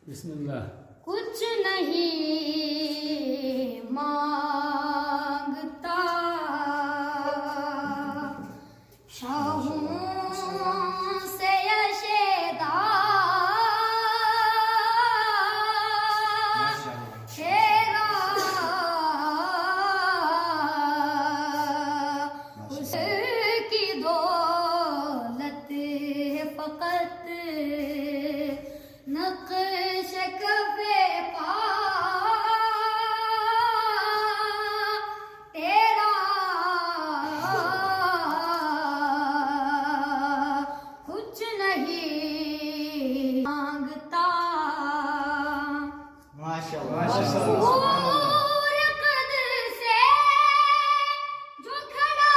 बिस्मिल्लाह। कुछ नहीं मांगता शाहों से यशेदा शेरा उसकी दौलत है फकत नक्श कफ़े पा तेरा कुछ नहीं मांगता हूर कद्र से जो खड़ा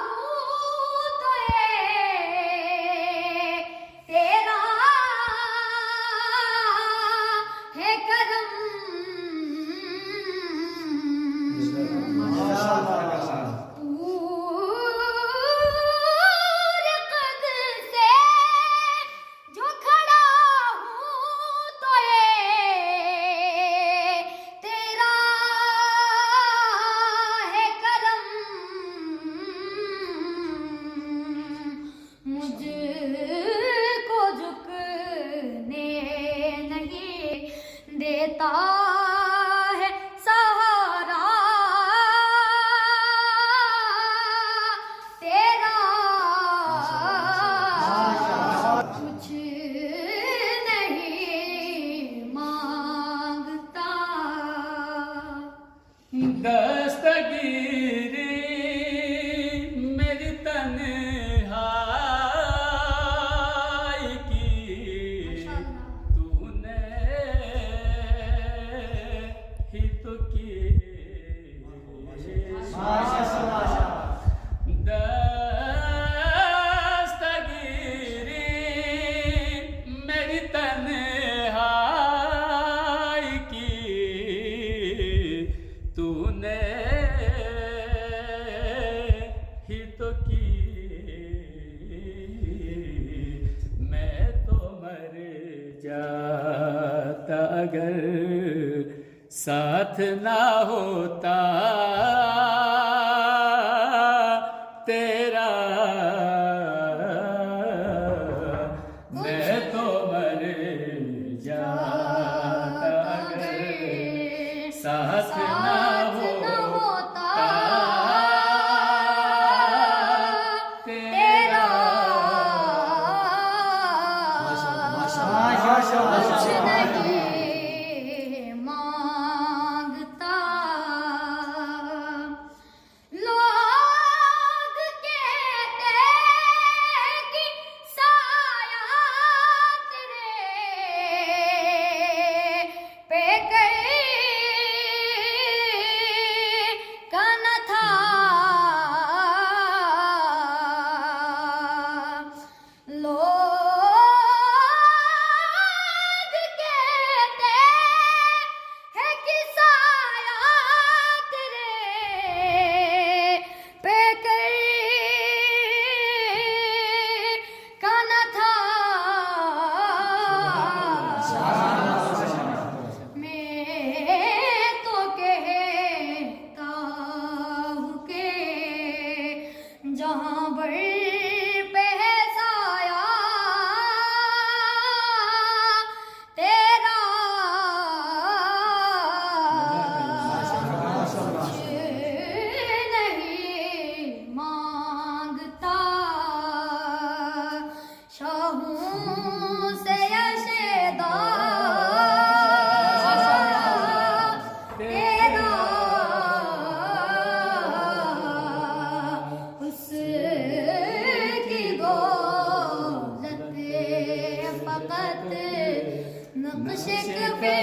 हूँ तो ये तेरा है करम हूर कद्र से जो खड़ा हूँ तो ये तेरा है करम मुझको झुकने नहीं देता है सहारा तेरा कुछ नहीं मांगता दस्तगीरी मेरी तन्हाई की तूने ही तो की। दस्तगीरी मेरी तन्हाई की तूने ही तो की। मैं तो मर जाता अगर साथ ना होता तेरा। मैं तो मर जाता अगर साथ ना होता तेरा। कुछ नहीं मांगता लोग कहते कि साया तेरे पे का न था लोग कहते हैं कि साया तेरे पे का न था मैं तो कहता हूँ कि जहाँ बड़ पे है साया तेरा कुछ नहीं मांगता शाहों से यशेदा तेरा उसकी दौलत फकत नक्श पे